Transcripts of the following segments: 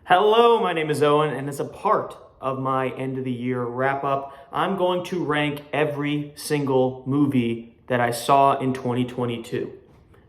Hello, my name is Owen, and as a part of my end of the year wrap up, I'm going to rank every single movie that I saw in 2022.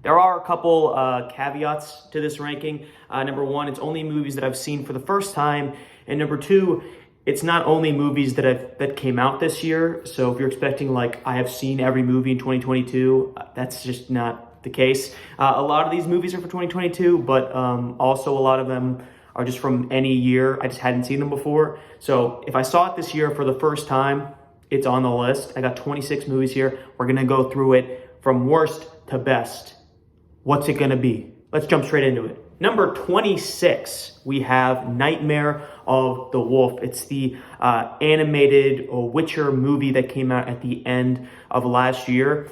There are a couple caveats to this ranking. Number one, it's only movies that I've seen for the first time, and number two, it's not only movies that came out this year. So if you're expecting like I have seen every movie in 2022, that's just not the case. A lot of these movies are for 2022, but also a lot of them are just from any year. I just hadn't seen them before. So if I saw it this year for the first time, it's on the list. I got 26 movies here. We're gonna go through it from worst to best. What's it gonna be? Let's jump straight into it. Number 26, we have Nightmare of the Wolf. It's the animated Witcher movie that came out at the end of last year.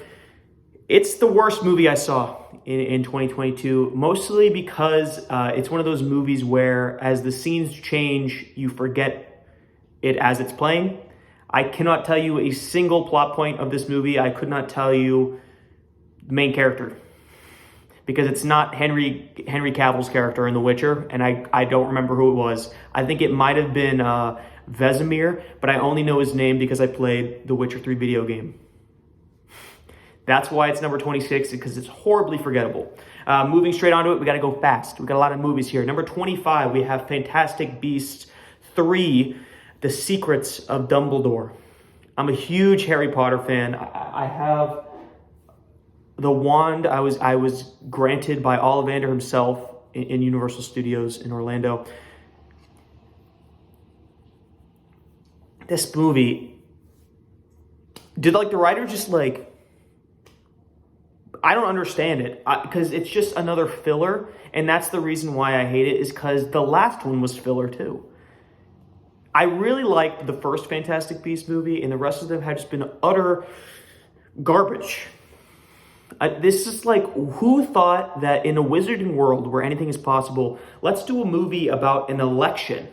It's the worst movie I saw in 2022, mostly because it's one of those movies where as the scenes change, you forget it as it's playing. I cannot tell you a single plot point of this movie. I could not tell you the main character because it's not Henry Cavill's character in The Witcher, and I don't remember who it was. I think it might have been Vesemir, but I only know his name because I played the Witcher 3 video game. That's why it's number 26, because it's horribly forgettable. Moving straight onto it, we gotta go fast. We got a lot of movies here. Number 25, we have Fantastic Beasts 3, The Secrets of Dumbledore. I'm a huge Harry Potter fan. I have the wand I was granted by Ollivander himself in Universal Studios in Orlando. This movie, did like the writer just like, I don't understand it because it's just another filler, and that's the reason why I hate it, is because the last one was filler too. I really liked the first Fantastic Beasts movie, and the rest of them have just been utter garbage. This is like, who thought that in a wizarding world where anything is possible, let's do a movie about an election?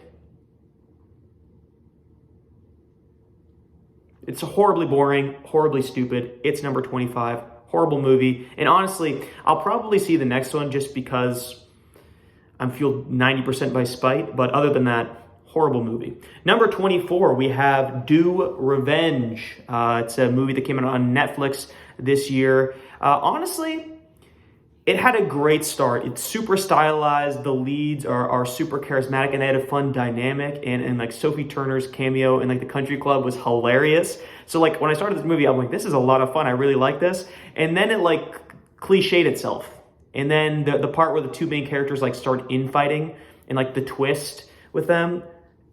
It's horribly boring, horribly stupid. It's number 25. Horrible movie. And honestly, I'll probably see the next one just because I'm fueled 90% by spite. But other than that, horrible movie. Number 24, we have Do Revenge. It's a movie that came out on Netflix this year. Honestly, it had a great start. It's super stylized. The leads are super charismatic, and they had a fun dynamic. And like Sophie Turner's cameo in like the country club was hilarious. So like when I started this movie, I'm like, this is a lot of fun. I really like this. And then it like cliched itself. And then the part where the two main characters like start infighting and like the twist with them,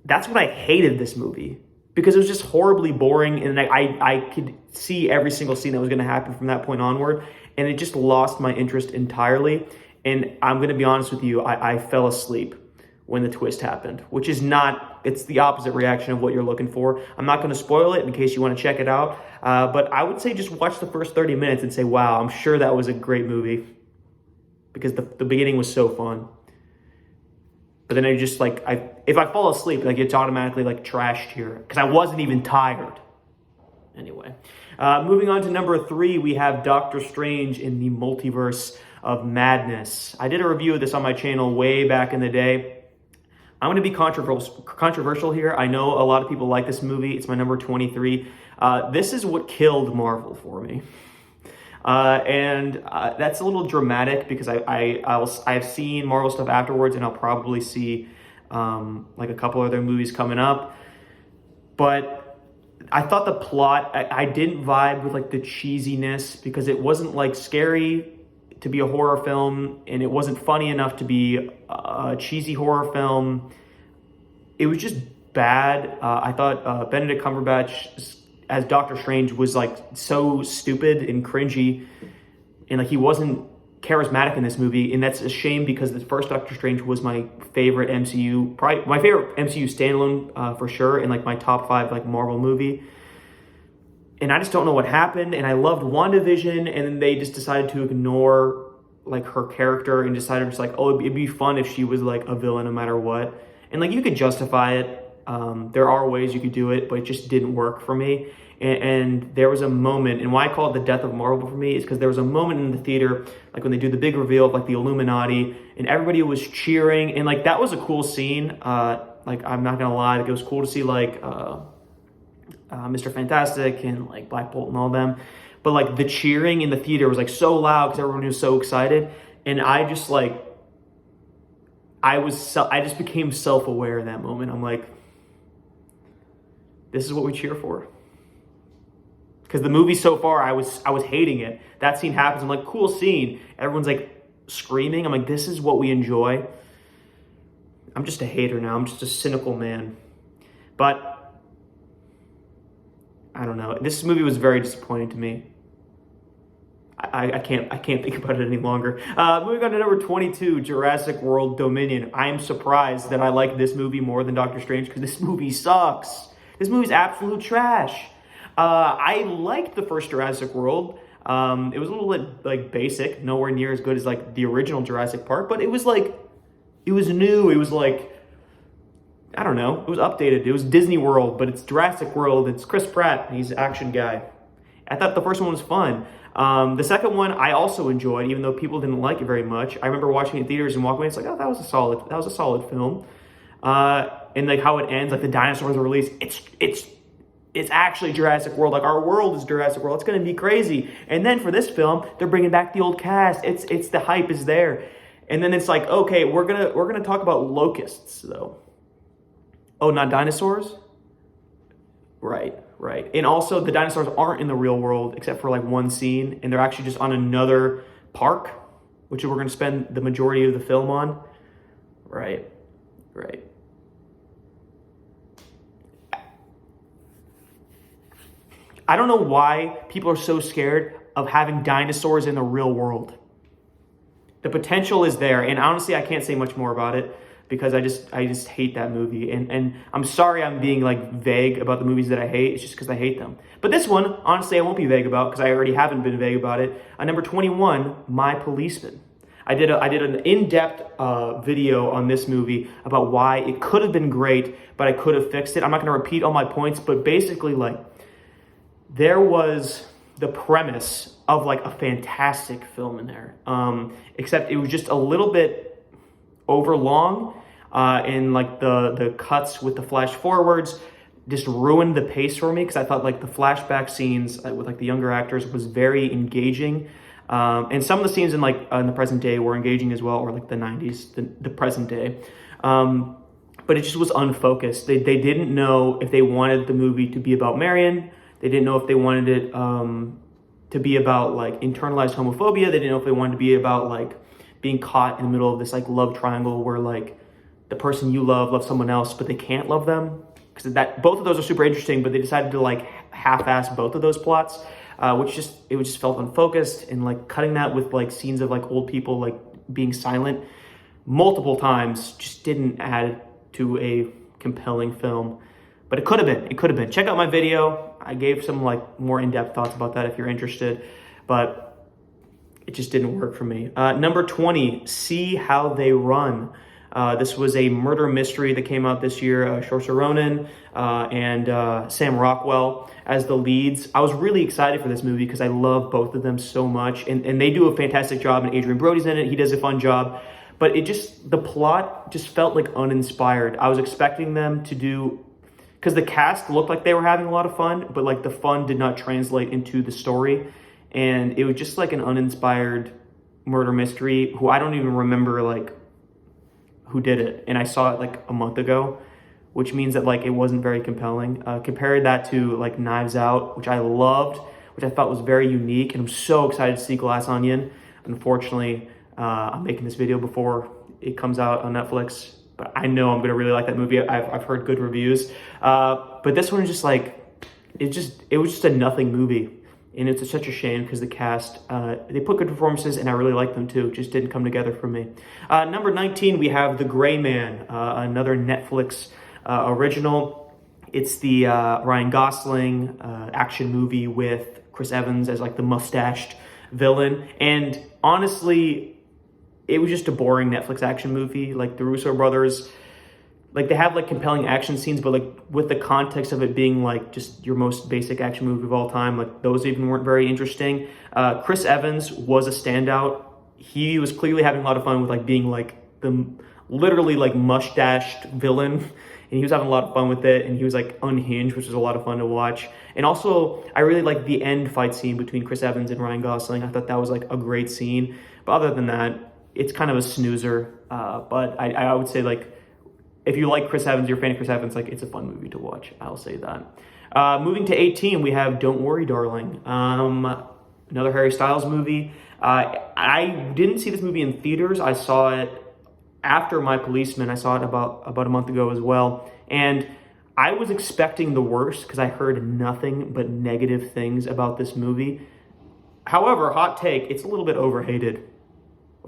that's when I hated this movie, because it was just horribly boring. And I could see every single scene that was going to happen from that point onward. And it just lost my interest entirely. And I'm going to be honest with you, I fell asleep when the twist happened, which is not, it's the opposite reaction of what you're looking for. I'm not going to spoil it in case you want to check it out. But I would say just watch the first 30 minutes and say, wow, I'm sure that was a great movie, because the beginning was so fun. But then I just like, if I fall asleep, like it's automatically like trashed here because I wasn't even tired. Anyway, moving on to number 3, we have Doctor Strange in the Multiverse of Madness. I did a review of this on my channel way back in the day. I'm going to be controversial here. I know a lot of people like this movie. It's my number 23. This is what killed Marvel for me. And that's a little dramatic because I've seen Marvel stuff afterwards, and I'll probably see like a couple other movies coming up. But I thought the plot, I didn't vibe with like the cheesiness, because it wasn't like scary to be a horror film, and it wasn't funny enough to be a cheesy horror film. It was just bad. I thought Benedict Cumberbatch as Doctor Strange was like so stupid and cringy, and like he wasn't charismatic in this movie, and that's a shame because the first Doctor Strange was my favorite MCU, probably my favorite MCU standalone for sure, and like my top 5 like Marvel movie. And I just don't know what happened. And I loved WandaVision, and then they just decided to ignore like her character and decided just like, oh, it'd be fun if she was like a villain no matter what. And like you could justify it, There are ways you could do it, but it just didn't work for me. And there was a moment, and why I call it the death of Marvel for me is because there was a moment in the theater, like when they do the big reveal of like the Illuminati, and everybody was cheering, and like that was a cool scene. Like I'm not gonna lie, like, it was cool to see like Mr. Fantastic and like Black Bolt and all them, but like the cheering in the theater was like so loud because everyone was so excited, and I just like I just became self-aware in that moment. I'm like, this is what we cheer for. Because the movie so far, I was hating it. That scene happens. I'm like, cool scene. Everyone's like screaming. I'm like, this is what we enjoy. I'm just a hater now. I'm just a cynical man. But I don't know. This movie was very disappointing to me. I can't think about it any longer. Moving on to number 22, Jurassic World Dominion. I am surprised that I like this movie more than Doctor Strange because this movie sucks. This movie's absolute trash. I liked the first Jurassic World. It was a little bit like basic, nowhere near as good as like the original Jurassic Park, but it was like, it was new. It was like, I don't know, it was updated. It was Disney World, but it's Jurassic World. It's Chris Pratt. He's an action guy. I thought the first one was fun. The second one I also enjoyed, even though people didn't like it very much. I remember watching it in theaters and walking away. It's like, oh, that was a solid film. And like how it ends, like the dinosaurs are released. It's actually Jurassic World. Like our world is Jurassic World. It's going to be crazy. And then for this film, they're bringing back the old cast. It's the hype is there. And then it's like, okay, we're gonna talk about locusts though. Oh, not dinosaurs? Right. And also the dinosaurs aren't in the real world except for like one scene, and they're actually just on another park, which we're gonna spend the majority of the film on. Right. I don't know why people are so scared of having dinosaurs in the real world. The potential is there, and honestly, I can't say much more about it because I just hate that movie. And I'm sorry I'm being like vague about the movies that I hate. It's just because I hate them. But this one, honestly, I won't be vague about because I already haven't been vague about it. Number 21, My Policeman. I did an in-depth video on this movie about why it could have been great, but I could have fixed it. I'm not going to repeat all my points, but basically, like, there was the premise of like a fantastic film in there, except it was just a little bit overlong, and like the cuts with the flash forwards just ruined the pace for me because I thought like the flashback scenes with like the younger actors was very engaging, and some of the scenes in like in the present day were engaging as well, or like the 90s, the present day. But it just was unfocused. They didn't know if they wanted the movie to be about Marion. They didn't know if they wanted it to be about like internalized homophobia. They didn't know if they wanted to be about like being caught in the middle of this like love triangle where like the person you love loves someone else, but they can't love them. Because both of those are super interesting, but they decided to like half-ass both of those plots, which just felt unfocused, and like cutting that with like scenes of like old people like being silent multiple times just didn't add to a compelling film. But it could have been. Check out my video. I gave some like more in-depth thoughts about that if you're interested, but it just didn't work for me. Number 20, See How They Run. This was a murder mystery that came out this year. Saoirse Ronan and Sam Rockwell as the leads. I was really excited for this movie because I love both of them so much, and they do a fantastic job, and Adrian Brody's in it. He does a fun job, but the plot just felt like uninspired. I was expecting them to do, because the cast looked like they were having a lot of fun, but like the fun did not translate into the story. And it was just like an uninspired murder mystery who I don't even remember like who did it. And I saw it like a month ago, which means that like it wasn't very compelling. Compared that to like Knives Out, which I loved, which I thought was very unique. And I'm so excited to see Glass Onion. Unfortunately, I'm making this video before it comes out on Netflix, but I know I'm gonna really like that movie. I've heard good reviews, but this one is just like it was just a nothing movie, and it's such a shame because the cast they put good performances, and I really like them too. It just didn't come together for me. Number 19, we have The Gray Man, another Netflix original. It's the Ryan Gosling action movie with Chris Evans as like the mustached villain, and honestly, it was just a boring Netflix action movie. Like the Russo brothers, like they have like compelling action scenes, but like with the context of it being like just your most basic action movie of all time, like those even weren't very interesting. Chris Evans was a standout. He was clearly having a lot of fun with like being like the literally like mustached villain, and he was having a lot of fun with it, and he was like unhinged, which was a lot of fun to watch. And also, I really liked the end fight scene between Chris Evans and Ryan Gosling. I thought that was like a great scene. But other than that, it's kind of a snoozer. But I would say like, if you like Chris Evans, you're a fan of Chris Evans, like it's a fun movie to watch. I'll say that. Moving to 18, we have Don't Worry, Darling. Another Harry Styles movie. I didn't see this movie in theaters. I saw it after My Policeman. I saw it about a month ago as well. And I was expecting the worst because I heard nothing but negative things about this movie. However, hot take, it's a little bit overhated.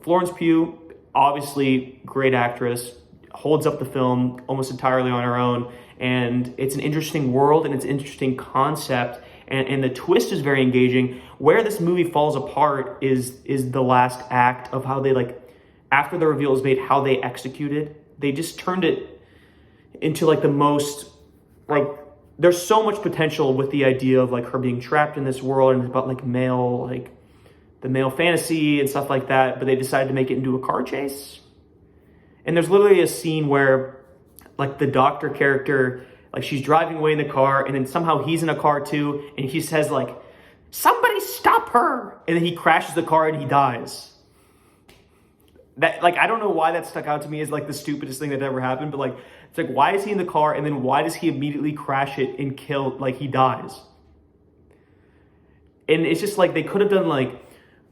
Florence Pugh, obviously great actress, holds up the film almost entirely on her own. And it's an interesting world and it's an interesting concept. And the twist is very engaging. Where this movie falls apart is the last act of how they, like, after the reveal is made, how they executed. They just turned it into like the most, like, there's so much potential with the idea of like her being trapped in this world, and it's about like male, like the male fantasy and stuff like that, but they decided to make it into a car chase. And there's literally a scene where like the doctor character, like she's driving away in the car, and then somehow he's in a car too, and he says like, "Somebody stop her," and then he crashes the car and he dies. That, like, I don't know why that stuck out to me as like the stupidest thing that ever happened, but like, it's like, why is he in the car, and then why does he immediately crash it and kill, like he dies? And it's just like, they could have done like,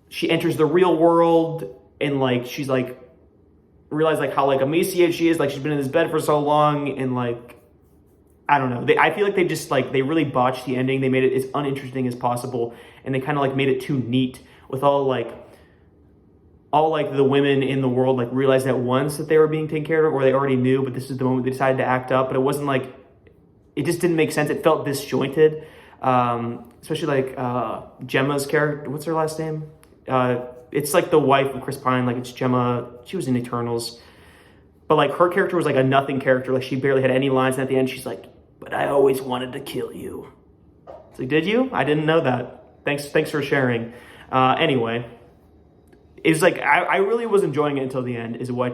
she enters the real world and like, she's like, realize like how like emaciated she is, like she's been in this bed for so long, and like, I don't know. I feel like they just like, they really botched the ending. They made it as uninteresting as possible, and they kind of like made it too neat with all like the women in the world like realized at once that they were being taken care of, or they already knew, but this is the moment they decided to act up. But it wasn't like, it just didn't make sense. It felt disjointed, especially like Gemma's character. What's her last name? It's like the wife of Chris Pine. Like it's Gemma. She was in Eternals, but like her character was like a nothing character. Like she barely had any lines. And at the end, she's like, "But I always wanted to kill you." It's like, did you? I didn't know that. Thanks for sharing. Anyway. It's like, I really was enjoying it until the end, is why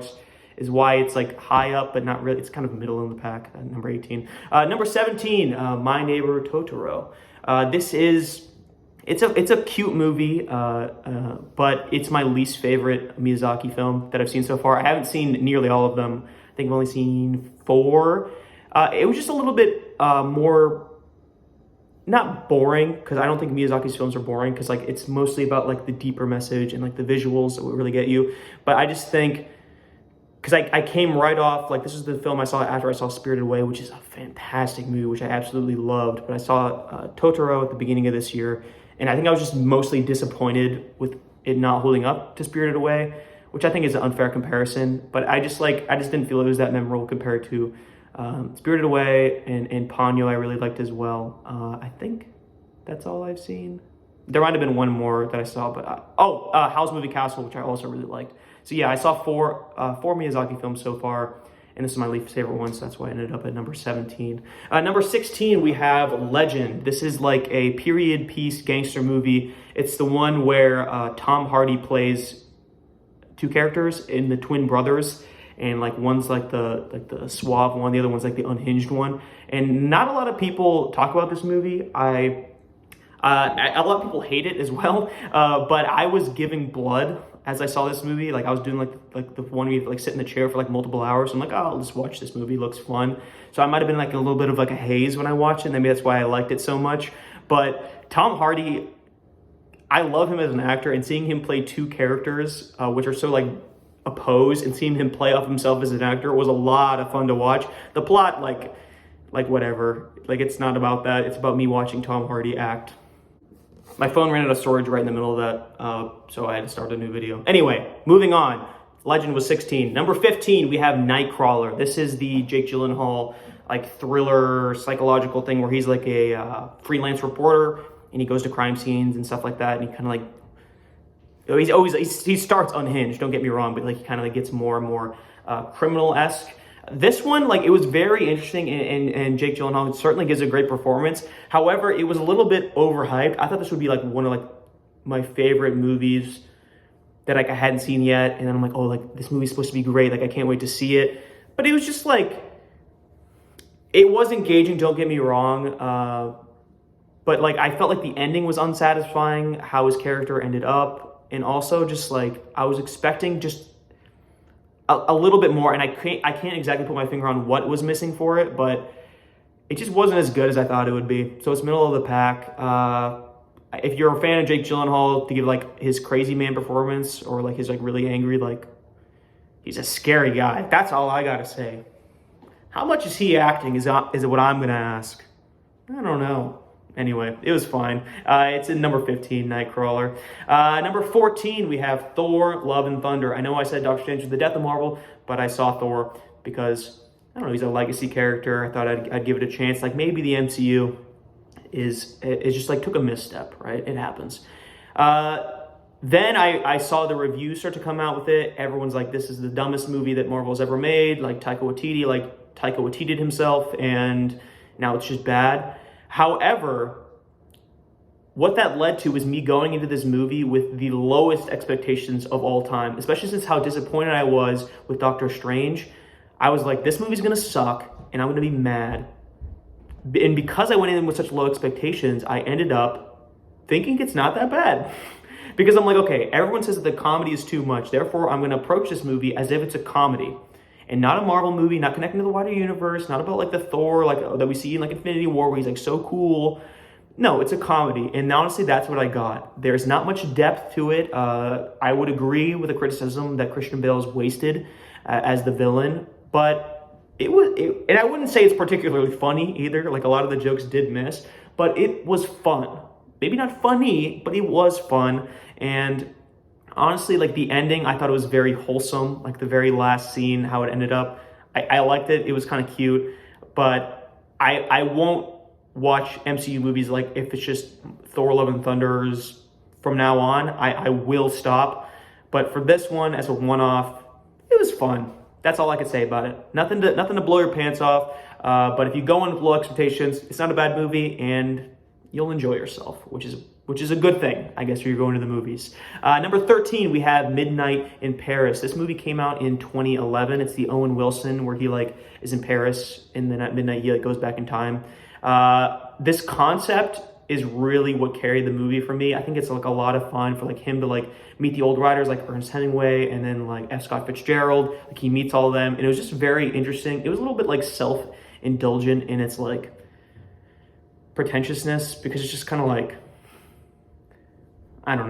it's like high up, but not really. It's kind of middle in the pack, number 18. Number 17, My Neighbor Totoro. It's a cute movie, but it's my least favorite Miyazaki film that I've seen so far. I haven't seen nearly all of them. I think I've only seen 4. It was just a little bit more, not boring, because I don't think Miyazaki's films are boring, because like it's mostly about like the deeper message and like the visuals that would really get you. But I just think, because I came right off, like this is the film I saw after I saw Spirited Away, which is a fantastic movie, which I absolutely loved. But I saw Totoro at the beginning of this year, and I think I was just mostly disappointed with it not holding up to Spirited Away, which I think is an unfair comparison. But I just didn't feel it was that memorable compared to Spirited Away and Ponyo. I really liked as well. I think that's all I've seen. There might have been one more that I saw, but Howl's Moving Castle, which I also really liked. So yeah, I saw four Miyazaki films so far, and this is my least favorite one, so that's why I ended up at number 17. Number 16, we have Legend. This is like a period piece gangster movie. It's the one where Tom Hardy plays 2 characters in the twin brothers. And like one's like the suave one, the other one's like the unhinged one. And not a lot of people talk about this movie. A lot of people hate it as well. But I was giving blood as I saw this movie. Like I was doing like the one where you like sit in the chair for like multiple hours. I'm like, oh, I'll just watch this movie. It looks fun. So I might have been like a little bit of like a haze when I watched it. Maybe that's why I liked it so much. But Tom Hardy, I love him as an actor, and seeing him play 2 characters, which are so like opposed, and seeing him play off himself as an actor was a lot of fun to watch. The plot, like whatever, like it's not about that. It's about me watching Tom Hardy act. My phone ran out of storage right in the middle of that, so I had to start a new video. Anyway, moving on. Legend was 16. Number 15, we have Nightcrawler. This is the Jake Gyllenhaal like thriller psychological thing where he's like a freelance reporter, and he goes to crime scenes and stuff like that, and he kind of like, he starts unhinged, don't get me wrong, but like he kind of like gets more and more criminal-esque. This one, like, it was very interesting, and Jake Gyllenhaal certainly gives a great performance. However, it was a little bit overhyped. I thought this would be like one of like my favorite movies that like I hadn't seen yet, and then I'm like, oh, like this movie's supposed to be great. Like I can't wait to see it. But it was just like, it was engaging. Don't get me wrong. But like I felt like the ending was unsatisfying. How his character ended up, and also just like I was expecting just a little bit more, and I can't exactly put my finger on what was missing for it, but it just wasn't as good as I thought it would be. So it's middle of the pack. If you're a fan of Jake Gyllenhaal, to give like his crazy man performance or like his like really angry, like he's a scary guy. That's all I gotta say. How much is he acting is what I'm gonna ask. I don't know. Anyway, it was fine. It's in number 15, Nightcrawler. Number 14, we have Thor, Love and Thunder. I know I said Doctor Strange was the death of Marvel, but I saw Thor because, I don't know, he's a legacy character. I thought I'd give it a chance. Like, maybe the MCU is just like took a misstep, right? It happens. Then I saw the reviews start to come out with it. Everyone's like, this is the dumbest movie that Marvel's ever made. Like, Taika Waititi'd himself, and now it's just bad. However, what that led to was me going into this movie with the lowest expectations of all time, especially since how disappointed I was with Doctor Strange. I was like, this movie's gonna suck, and I'm gonna be mad. And because I went in with such low expectations, I ended up thinking it's not that bad. Because I'm like, okay, everyone says that the comedy is too much, therefore I'm gonna approach this movie as if it's a comedy. And not a Marvel movie, not connecting to the wider universe, not about like the Thor like that we see in like Infinity War where he's like so cool. No, it's a comedy, and honestly, that's what I got. There's not much depth to it. I would agree with the criticism that Christian Bale is wasted as the villain, but and I wouldn't say it's particularly funny either. Like a lot of the jokes did miss, but it was fun. Maybe not funny, but it was fun. And honestly, like the ending, I thought it was very wholesome. Like the very last scene, how it ended up, I liked it. It was kind of cute, but I won't watch MCU movies like if it's just Thor: Love and Thunder's from now on. I will stop. But for this one, as a one-off, it was fun. That's all I could say about it. Nothing to blow your pants off. But if you go in with low expectations, it's not a bad movie, and you'll enjoy yourself, which is a good thing, I guess, if you're going to the movies. Number 13, we have Midnight in Paris. This movie came out in 2011. It's the Owen Wilson where he like is in Paris, and then at midnight he like goes back in time. This concept is really what carried the movie for me. I think it's like a lot of fun for like him to like meet the old writers like Ernest Hemingway and then like F. Scott Fitzgerald. Like he meets all of them, and it was just very interesting. It was a little bit like self-indulgent in its like pretentiousness, because it's just kind of like, I don't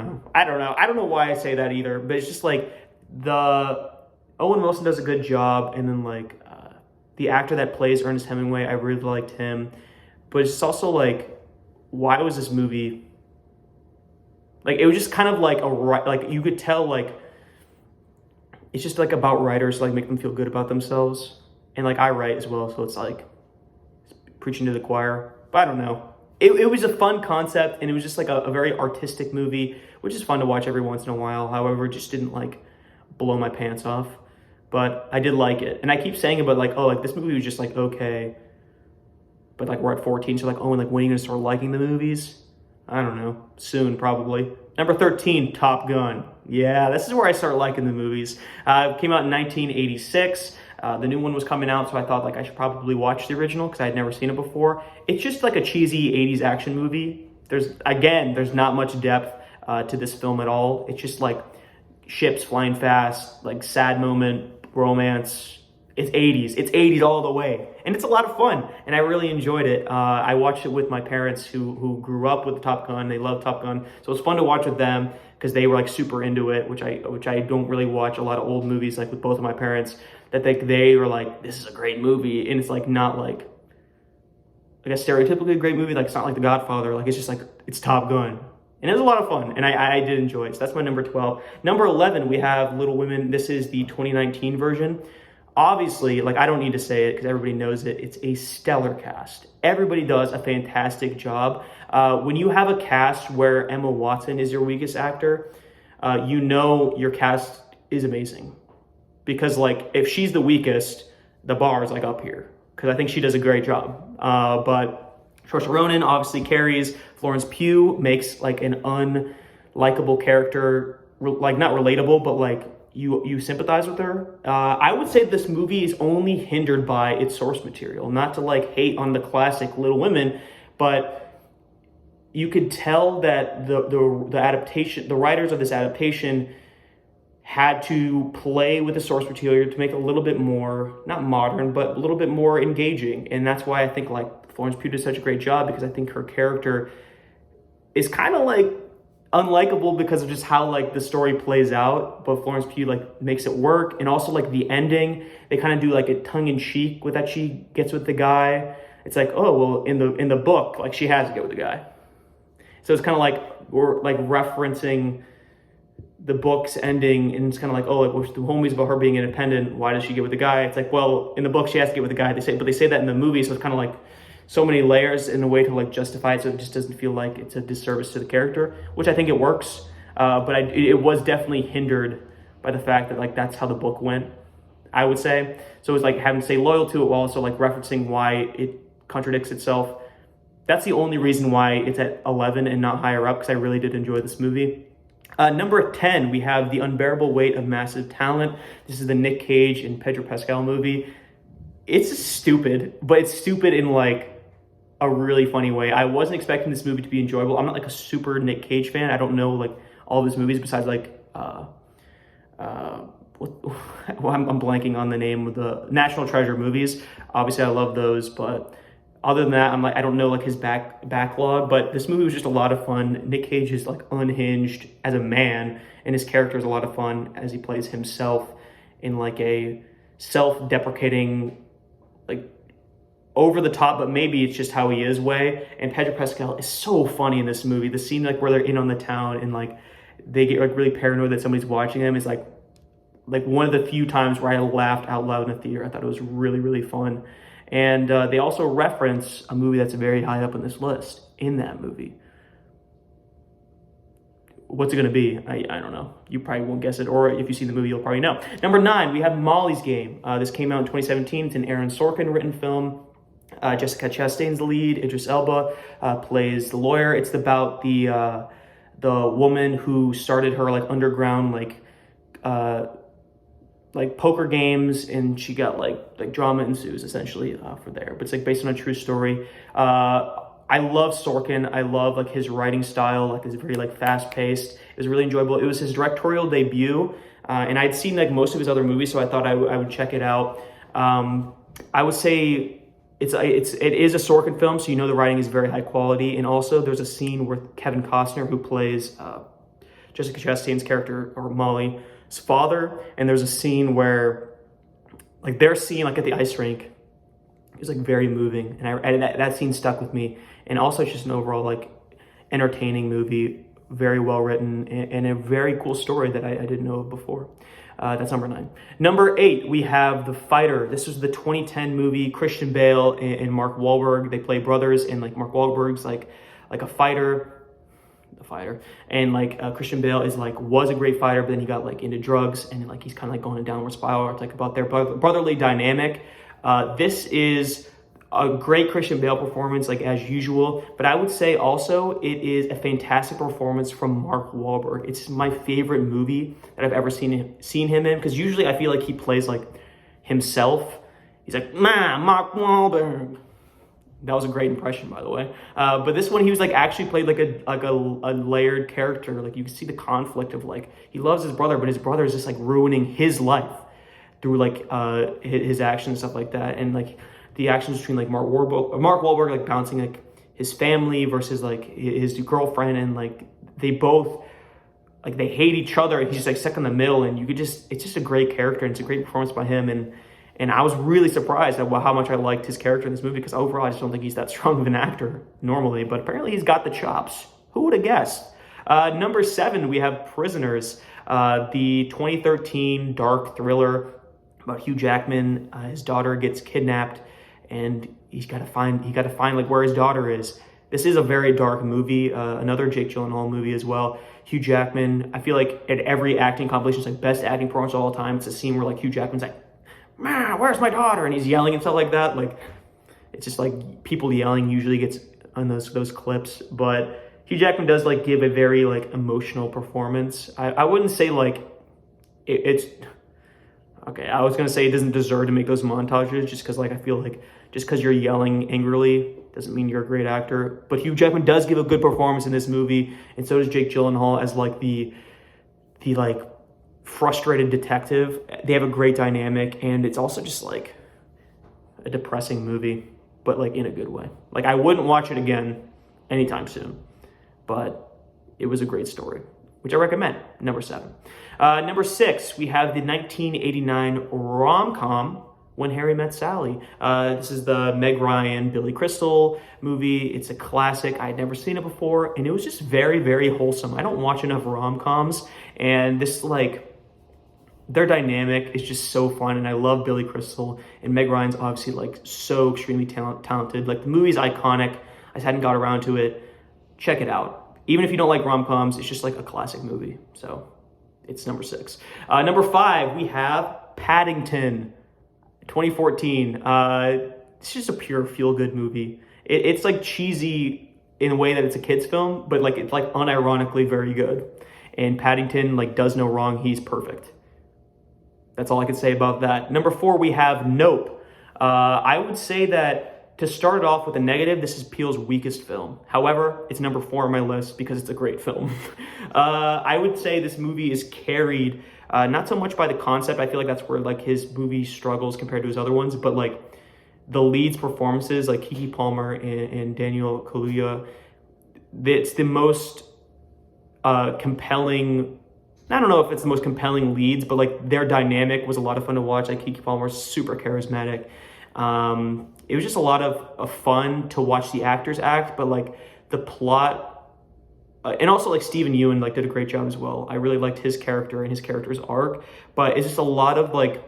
know why I say that either, but it's just like the Owen Wilson does a good job, and then like the actor that plays Ernest Hemingway, I really liked him. But it's also like, why was this movie like, it was just kind of like like you could tell like it's just like about writers to like make them feel good about themselves, and like I write as well, so it's like preaching to the choir. But I don't know. It was a fun concept, and it was just like a very artistic movie, which is fun to watch every once in a while. However, it just didn't like blow my pants off. But I did like it. And I keep saying it, but like, oh, like this movie was just like, okay. But like we're at 14, so like, oh, and like when are you gonna start liking the movies? I don't know. Soon, probably. Number 13, Top Gun. Yeah, this is where I start liking the movies. It came out in 1986. The new one was coming out, so I thought like I should probably watch the original because I had never seen it before. It's just like a cheesy 80s action movie. There's not much depth to this film at all. It's just like ships flying fast, like sad moment, romance. It's 80s. It's 80s all the way. And it's a lot of fun, and I really enjoyed it. I watched it with my parents who grew up with Top Gun. They love Top Gun. So it was fun to watch with them because they were like super into it, which I don't really watch a lot of old movies like with both of my parents, that they were like, this is a great movie. And it's like not like a stereotypically great movie. Like it's not like The Godfather. Like it's just like, it's Top Gun. And it was a lot of fun, and I did enjoy it. So that's my number 12. Number 11, we have Little Women. This is the 2019 version. Obviously, like I don't need to say it because everybody knows it. It's a stellar cast. Everybody does a fantastic job. When you have a cast where Emma Watson is your weakest actor, you know your cast is amazing. Because like if she's the weakest, the bar is like up here because I think she does a great job. But Saoirse Ronan obviously carries. Florence Pugh makes like an unlikable character, like not relatable, but like you sympathize with her. I would say this movie is only hindered by its source material. Not to like hate on the classic Little Women, but you could tell that the adaptation, the writers of this adaptation had to play with the source material to make it a little bit more, not modern, but a little bit more engaging. And that's why I think like Florence Pugh did such a great job, because I think her character is kind of like unlikable because of just how like the story plays out, but Florence Pugh like makes it work. And also like the ending, they kind of do like a tongue-in-cheek with that she gets with the guy. It's like, oh well, in the book, like she has to get with the guy. So it's kind of like we're like referencing the book's ending, and it's kind of like, oh, like well, the whole movie's about her being independent. Why does she get with the guy? It's like, well, in the book she has to get with the guy. But they say that in the movie, so it's kind of like so many layers in a way to like justify it, so it just doesn't feel like it's a disservice to the character, which I think it works. But it was definitely hindered by the fact that like that's how the book went, I would say. So it's like having to stay loyal to it while also like referencing why it contradicts itself. That's the only reason why it's at 11 and not higher up, because I really did enjoy this movie. Number 10, we have The Unbearable Weight of Massive Talent. This is the Nick Cage and Pedro Pascal movie. It's stupid, but it's stupid in like a really funny way. I wasn't expecting this movie to be enjoyable. I'm not like a super Nick Cage fan. I don't know like all of his movies besides like I'm blanking on the name of the National Treasure movies. Obviously I love those, but other than that, I'm like, I don't know like his backlog, but this movie was just a lot of fun. Nick Cage is like unhinged as a man, and his character is a lot of fun as he plays himself in like a self-deprecating, like over the top, but maybe it's just how he is way. And Pedro Pascal is so funny in this movie. The scene like where they're in on the town and like they get like really paranoid that somebody's watching them is like one of the few times where I laughed out loud in the theater. I thought it was really, really fun. And they also reference a movie that's very high up on this list in that movie. What's it going to be? I don't know. You probably won't guess it, or if you see the movie, you'll probably know. Number 9, we have Molly's Game. This came out in 2017. It's an Aaron Sorkin written film. Jessica Chastain's the lead. Idris Elba plays the lawyer. It's about the woman who started her like underground like poker games, and she got like drama ensues essentially for there. But it's like based on a true story. I love Sorkin. I love like his writing style. Like it's very like fast paced. It was really enjoyable. It was his directorial debut, and I'd seen like most of his other movies, so I thought I would check it out. I would say it is a Sorkin film, so you know the writing is very high quality. And also there's a scene where Kevin Costner, who plays Jessica Chastain's character, or Molly's father, and there's a scene where like their scene like at the ice rink is like very moving, and that scene stuck with me. And also it's just an overall like entertaining movie, very well written, and a very cool story that I didn't know of before. That's number 9. Number 8, we have The Fighter. This was the 2010 movie. Christian Bale and Mark Wahlberg, they play brothers, and like Mark Wahlberg's like a fighter, and like Christian Bale was a great fighter, but then he got like into drugs, and like he's kind of like going a downward spiral. It's like about their brotherly dynamic. This is a great Christian Bale performance, like as usual, but I would say also it is a fantastic performance from Mark Wahlberg. It's my favorite movie that I've ever seen him in, because usually I feel like he plays like himself. He's like, Mark Wahlberg. That was a great impression, by the way. But this one, he was like actually played like a layered character. Like you can see the conflict of like he loves his brother, but his brother is just like ruining his life through like his actions and stuff like that. And like the actions between like Mark Wahlberg like bouncing like his family versus like his girlfriend, and like they both like they hate each other, and he's just like stuck in the middle. And it's just a great character, and it's a great performance by him. And I was really surprised at how much I liked his character in this movie, because overall I just don't think he's that strong of an actor normally, but apparently he's got the chops. Who would have guessed? Number 7, we have Prisoners, the 2013 dark thriller about Hugh Jackman. His daughter gets kidnapped, and he's got to find like where his daughter is. This is a very dark movie, another Jake Gyllenhaal movie as well. Hugh Jackman, I feel like at every acting competition, it's like best acting performance of all time. It's a scene where like Hugh Jackman's like "Ma, where's my daughter?" And he's yelling and stuff like that. Like, it's just like people yelling usually gets on those clips. But Hugh Jackman does like give a very like emotional performance. I wouldn't say like it's okay. I was gonna say it doesn't deserve to make those montages just because like I feel like just because you're yelling angrily doesn't mean you're a great actor. But Hugh Jackman does give a good performance in this movie, and so does Jake Gyllenhaal as like the like frustrated detective. They have a great dynamic, and it's also just like a depressing movie, but like in a good way. Like I wouldn't watch it again anytime soon, but it was a great story, which I recommend. Number 7. Number 6, we have the 1989 rom-com When Harry Met Sally. This is the Meg Ryan, Billy Crystal movie. It's a classic. I had never seen it before, and it was just very, very wholesome. I don't watch enough rom-coms, and this like their dynamic is just so fun, and I love Billy Crystal, and Meg Ryan's obviously like so extremely talented. Like the movie's iconic. I just hadn't got around to it. Check it out. Even if you don't like rom-coms, it's just like a classic movie. So it's number 6. Number 5, we have Paddington, 2014. It's just a pure feel-good movie. It's like cheesy in a way that it's a kid's film, but like it's like unironically very good. And Paddington like does no wrong. He's perfect. That's all I can say about that. Number 4, we have Nope. I would say that to start it off with a negative, this is Peele's weakest film. However, it's number 4 on my list because it's a great film. I would say this movie is carried not so much by the concept. I feel like that's where like his movie struggles compared to his other ones, but like the leads' performances, like Keke Palmer and Daniel Kaluuya, it's the most compelling. I don't know if it's the most compelling leads, but like their dynamic was a lot of fun to watch. Like Keke Palmer's super charismatic. It was just a lot of fun to watch the actors act, but like the plot, and also like Stephen Ewan like did a great job as well. I really liked his character and his character's arc, but it's just a lot of like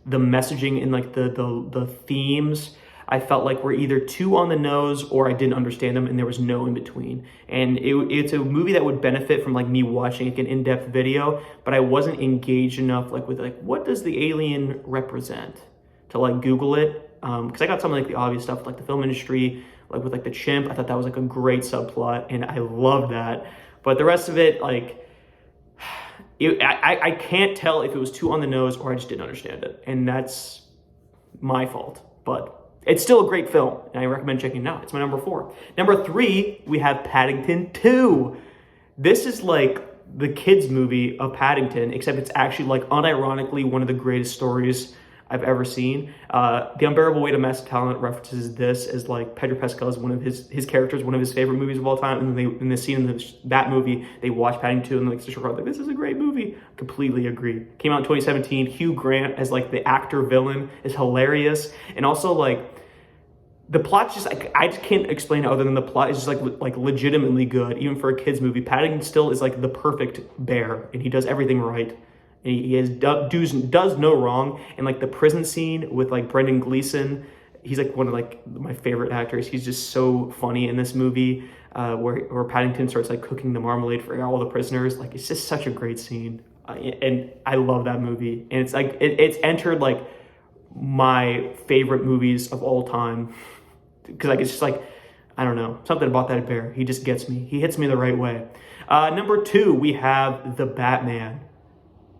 the messaging and like the themes I felt like were either too on the nose or I didn't understand them, and there was no in between. And it's a movie that would benefit from like me watching like an in-depth video, but I wasn't engaged enough like with like what does the alien represent to like Google it. Because I got some of like the obvious stuff like the film industry, like with like the chimp. I thought that was like a great subplot, and I love that. But the rest of it, like, I can't tell if it was too on the nose or I just didn't understand it, and that's my fault. But it's still a great film, and I recommend checking it out. It's my number 4. Number 3, we have Paddington 2. This is like the kids' movie of Paddington, except it's actually like unironically one of the greatest stories I've ever seen. The Unbearable Weight of Massive Talent references this as like Pedro Pascal's one of his characters, one of his favorite movies of all time. And in the scene in that movie, they watch Paddington 2 and like Sister like, this is a great movie. Completely agree. Came out in 2017. Hugh Grant as like the actor villain is hilarious, and also like the plot's just like I just can't explain it other than the plot is just like legitimately good, even for a kids movie. Paddington still is like the perfect bear, and he does everything right. And he does no wrong. And like the prison scene with like Brendan Gleeson, he's like one of like my favorite actors. He's just so funny in this movie where Paddington starts like cooking the marmalade for all the prisoners. Like it's just such a great scene, and I love that movie. And it's like it's entered like my favorite movies of all time because like it's just like I don't know, something about that bear. He just gets me. He hits me the right way. Number 2, we have The Batman.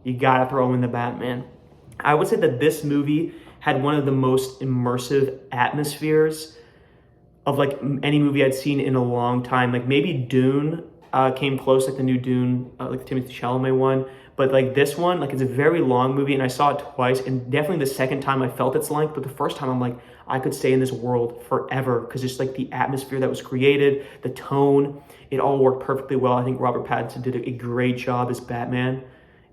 You gotta throw in The Batman. I would say that this movie had one of the most immersive atmospheres of like any movie I'd seen in a long time. Like maybe Dune came close, like the new Dune, like the Timothée Chalamet one. But like this one, like it's a very long movie, and I saw it twice, and definitely the second time I felt its length, but the first time I'm like, I could stay in this world forever because just like the atmosphere that was created, the tone, it all worked perfectly well. I think Robert Pattinson did a great job as Batman.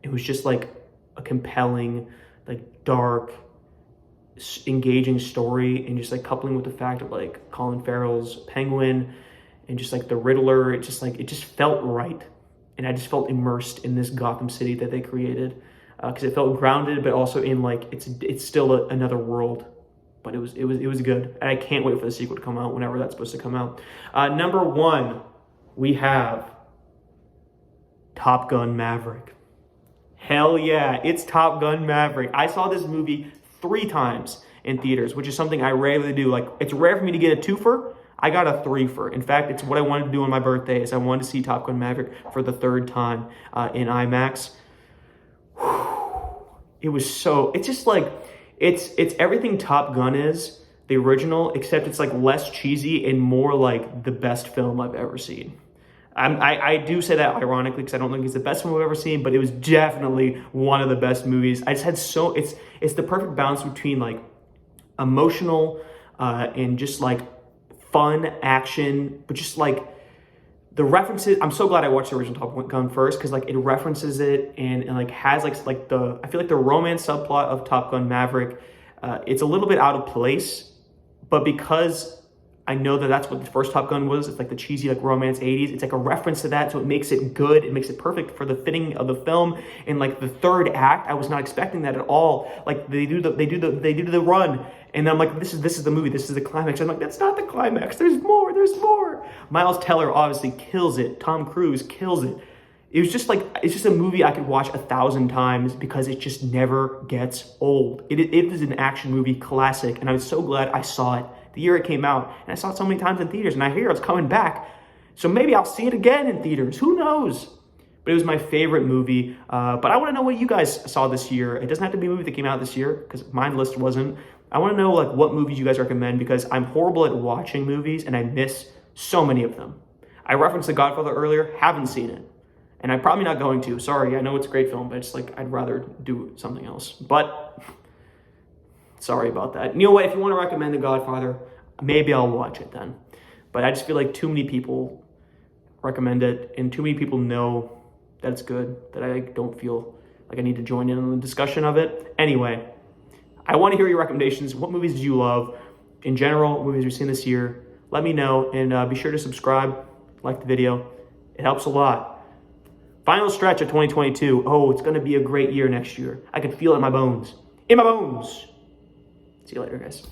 It was just like a compelling, like dark, engaging story, and just like coupling with the fact of like Colin Farrell's Penguin and just like the Riddler, it just felt right. And I just felt immersed in this Gotham City that they created because it felt grounded, but also in like it's still another world. But it was good, and I can't wait for the sequel to come out whenever that's supposed to come out. Number 1, we have Top Gun Maverick. Hell yeah, it's Top Gun Maverick. I saw this movie 3 times in theaters, which is something I rarely do. Like, it's rare for me to get a twofer. I got a 3-fer. In fact, it's what I wanted to do on my birthday, is I wanted to see Top Gun Maverick for the 3rd time in IMAX. It was so, it's just like, it's everything Top Gun is, the original, except it's like less cheesy and more like the best film I've ever seen. I do say that ironically because I don't think it's the best film I've ever seen, but it was definitely one of the best movies. I just had it's the perfect balance between like emotional and just like fun action, but just like the references. I'm so glad I watched the original Top Gun first, because like it references it and like has like the, I feel like the romance subplot of Top Gun Maverick, it's a little bit out of place, but because I know that that's what the first Top Gun was, it's like the cheesy like romance 80s, it's like a reference to that, so it makes it good, it makes it perfect for the fitting of the film. And like the 3rd act, I was not expecting that at all. Like they do the run, and I'm like, this is the movie, this is the climax. I'm like, that's not the climax, there's more. Miles Teller obviously kills it, Tom Cruise kills it. It was just like, it's just a movie I could watch 1,000 times because it just never gets old. It is an action movie classic, and I was so glad I saw it the year it came out, and I saw it so many times in theaters, and I hear it's coming back, so maybe I'll see it again in theaters, who knows? But it was my favorite movie. But I want to know what you guys saw this year. It doesn't have to be a movie that came out this year, because my list wasn't. I want to know like what movies you guys recommend, because I'm horrible at watching movies, and I miss so many of them. I referenced The Godfather earlier, haven't seen it, and I'm probably not going to. Sorry, I know it's a great film, but it's like I'd rather do something else. But sorry about that. You know what? If you want to recommend The Godfather, maybe I'll watch it then. But I just feel like too many people recommend it, and too many people know that it's good, that I don't feel like I need to join in on the discussion of it. Anyway, I want to hear your recommendations. What movies did you love? In general, movies you've seen this year. Let me know, and be sure to subscribe, like the video. It helps a lot. Final stretch of 2022. Oh, it's going to be a great year next year. I can feel it in my bones. In my bones! See you later, guys.